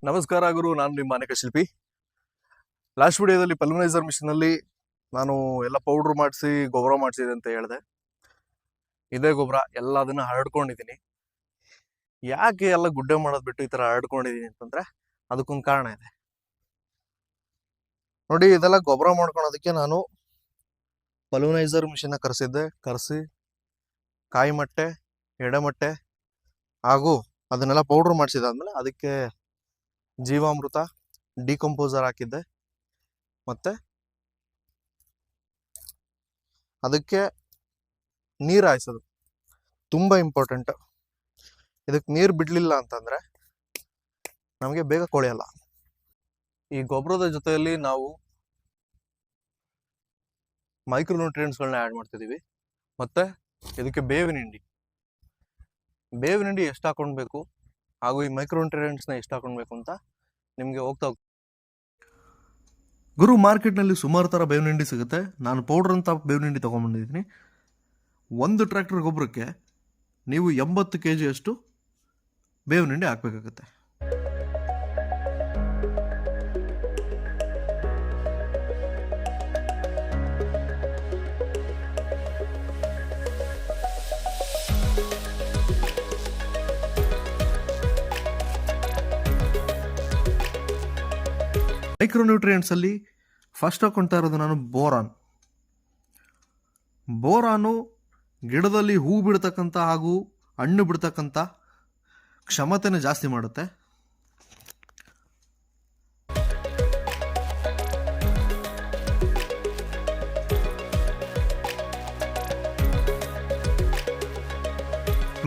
ನಮಸ್ಕಾರ ಗುರು, ನಾನು ನಿಮ್ಮ ಅನೇಕ ಶಿಲ್ಪಿ. ಲಾಸ್ಟ್ ವಿಡಿಯೋದಲ್ಲಿ ಪಲ್ವನೈಸರ್ ಮಿಷನ್ ಅಲ್ಲಿ ನಾನು ಎಲ್ಲ ಪೌಡ್ರ್ ಮಾಡಿಸಿ ಗೊಬ್ಬರ ಮಾಡಿಸಿದೆ ಅಂತ ಹೇಳಿದೆ. ಇದೇ ಗೊಬ್ಬರ ಎಲ್ಲ ಅದನ್ನ ಹರಡ್ಕೊಂಡಿದ್ದೀನಿ. ಯಾಕೆ ಎಲ್ಲ ಗುಡ್ಡೆ ಮಾಡೋದು ಬಿಟ್ಟು ಈ ತರ ಹರಡ್ಕೊಂಡಿದ್ದೀನಿ ಅಂತಂದ್ರೆ ಅದಕ್ಕೊಂದು ಕಾರಣ ಇದೆ ನೋಡಿ. ಇದೆಲ್ಲ ಗೊಬ್ಬರ ಮಾಡ್ಕೊಳೋದಕ್ಕೆ ನಾನು ಪಲ್ವನೈಸರ್ ಮಿಷನ್ ಕರೆಸಿ ಕಾಯಿ ಮಟ್ಟೆ, ಎಡೆಮಟ್ಟೆ ಹಾಗೂ ಅದನ್ನೆಲ್ಲ ಪೌಡ್ರ್ ಮಾಡಿಸಿದಾದ್ಮೇಲೆ ಅದಕ್ಕೆ ಜೀವಾಮೃತ, ಡಿಕಂಪೋಸರ್ ಹಾಕಿದ್ದೆ. ಮತ್ತೆ ಅದಕ್ಕೆ ನೀರು ಹಾಯಿಸೋದು ತುಂಬಾ ಇಂಪಾರ್ಟೆಂಟ್. ಇದಕ್ಕೆ ನೀರು ಬಿಡ್ಲಿಲ್ಲ ಅಂತಂದ್ರೆ ನಮಗೆ ಬೇಗ ಕೊಳೆಯಲ್ಲ. ಈ ಗೊಬ್ಬರದ ಜೊತೆಯಲ್ಲಿ ನಾವು ಮೈಕ್ರೋನ್ಯೂಟ್ರಿಯೆಂಟ್ಸ್ಗಳನ್ನ ಆ್ಯಡ್ ಮಾಡ್ತಿದ್ದೀವಿ. ಮತ್ತೆ ಇದಕ್ಕೆ ಬೇವಿನ ಹಿಂಡಿ ಎಷ್ಟು ಹಾಕೊಳ್ಬೇಕು ಹಾಗೂ ಈ ಮೈಕ್ರೋನ್ಯೂಟ್ರಿಯೆಂಟ್ಸ್ನ ಎಷ್ಟು ಹಾಕೊಳ್ಬೇಕು ಅಂತ ನಿಮಗೆ ಹೋಗ್ತಾ ಗುರು, ಮಾರ್ಕೆಟ್ನಲ್ಲಿ ಸುಮಾರು ಥರ ಬೇವಿನ ಹಿಂಡಿ ಸಿಗುತ್ತೆ. ನಾನು ಪೌಡ್ರ್ ಅಂತ ಬೇವಿನ ಹಿಂಡಿ ತೊಗೊಂಡ್ಬಂದಿದ್ದೀನಿ. 1 ಟ್ರ್ಯಾಕ್ಟರ್ ಗೊಬ್ಬರಕ್ಕೆ ನೀವು 80 kg ಅಷ್ಟು ಬೇವಿನ ಹಿಂಡಿ ಹಾಕಬೇಕಾಗುತ್ತೆ. ಮೈಕ್ರೋನ್ಯೂಟ್ರಿಯೆಂಟ್ಸ್ ಅಲ್ಲಿ ಫಸ್ಟ್ ಹಾಕೊಳ್ತಾ ಇರೋದು ನಾನು ಬೋರಾನು ಗಿಡದಲ್ಲಿ ಹೂ ಬಿಡ್ತಕ್ಕಂಥ ಹಾಗೂ ಹಣ್ಣು ಬಿಡ್ತಕ್ಕಂಥ ಕ್ಷಮತೆನ ಜಾಸ್ತಿ ಮಾಡುತ್ತೆ.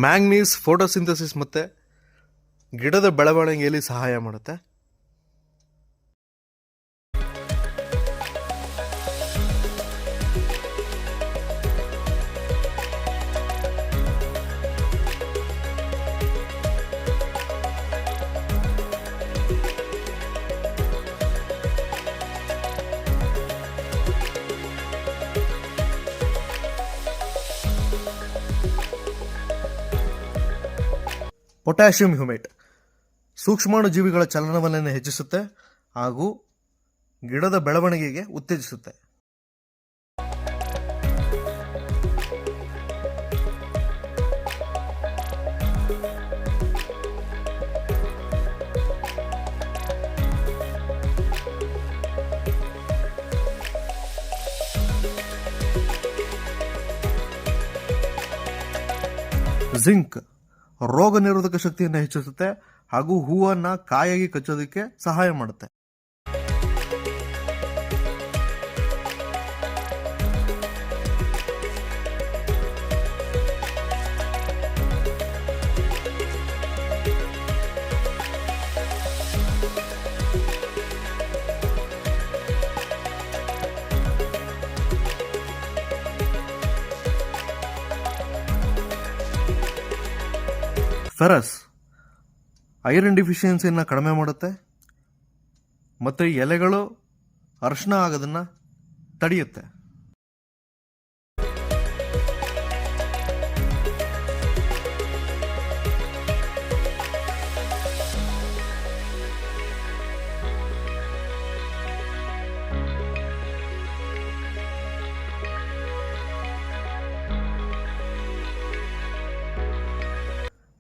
ಮ್ಯಾಂಗ್ನೀಸ್ ಫೋಟೋಸಿಂಥಸಿಸ್ ಮತ್ತೆ ಗಿಡದ ಬೆಳವಣಿಗೆಯಲ್ಲಿ ಸಹಾಯ ಮಾಡುತ್ತೆ. ಪೊಟ್ಯಾಷಿಯಂ ಹ್ಯೂಮೇಟ್ ಸೂಕ್ಷ್ಮಾಣು ಜೀವಿಗಳ ಚಲನವಲನ ಹೆಚ್ಚಿಸುತ್ತೆ ಹಾಗೂ ಗಿಡದ ಬೆಳವಣಿಗೆಗೆ ಉತ್ತೇಜಿಸುತ್ತೆ. ಜಿಂಕ್ ರೋಗ ನಿರೋಧಕ ಶಕ್ತಿಯನ್ನು ಹೆಚ್ಚಿಸುತ್ತೆ ಹಾಗೂ ಹೂವನ್ನ ಕಾಯಾಗಿ ಕಚ್ಚೋದಕ್ಕೆ ಸಹಾಯ ಮಾಡುತ್ತೆ. ಫೆರಸ್ ಐರನ್ ಡಿಫಿಷಿಯನ್ಸಿಯನ್ನು ಕಡಿಮೆ ಮಾಡುತ್ತೆ ಮತ್ತು ಎಲೆಗಳು ಅರಿಶಿನ ಆಗೋದನ್ನು ತಡೆಯುತ್ತೆ.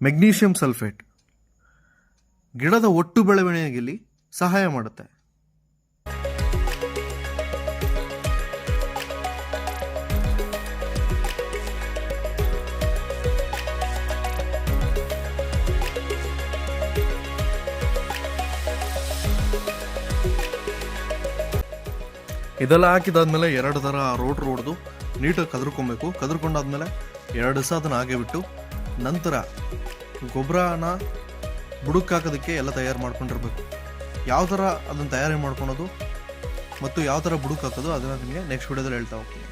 ಮೆಗ್ನೀಷಿಯಂ ಸಲ್ಫೇಟ್ ಗಿಡದ ಒಟ್ಟು ಬೆಳವಣಿಗೆಯಲ್ಲಿ ಸಹಾಯ ಮಾಡುತ್ತೆ. ಇದೆಲ್ಲ ಹಾಕಿದಾದ್ಮೇಲೆ 2 ಥರ ರೋಟ್ರ್ ಹೊಡೆದು ನೀಟಾಗಿ ಕದ್ರಕೊಂಡಾದ್ಮೇಲೆ 2 ದಿವಸ ಅದನ್ನು ಹಾಗೆ ಬಿಟ್ಟು ನಂತರ ಗೊಬ್ಬರನ ಬುಡಕ್ಕಾಕೋದಕ್ಕೆ ಎಲ್ಲ ತಯಾರು ಮಾಡ್ಕೊಂಡಿರ್ಬೇಕು. ಯಾವ ಥರ ಅದನ್ನು ತಯಾರಿ ಮಾಡ್ಕೊಳೋದು ಮತ್ತು ಯಾವ ಥರ ಬುಡಕ್ಕೆ ಹಾಕೋದು ಅದನ್ನು ನಿಮಗೆ ನೆಕ್ಸ್ಟ್ ವಿಡಿಯೋದಲ್ಲಿ ಹೇಳ್ತಾ ಹೋಗ್ತೀನಿ.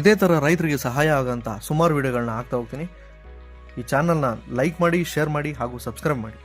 ಇದೇ ಥರ ರೈತರಿಗೆ ಸಹಾಯ ಆಗೋಂಥ ಸುಮಾರು ವಿಡಿಯೋಗಳನ್ನ ಹಾಕ್ತಾ ಹೋಗ್ತೀನಿ. ಈ ಚಾನಲ್ನ ಲೈಕ್ ಮಾಡಿ, ಶೇರ್ ಮಾಡಿ ಹಾಗೂ ಸಬ್ಸ್ಕ್ರೈಬ್ ಮಾಡಿ.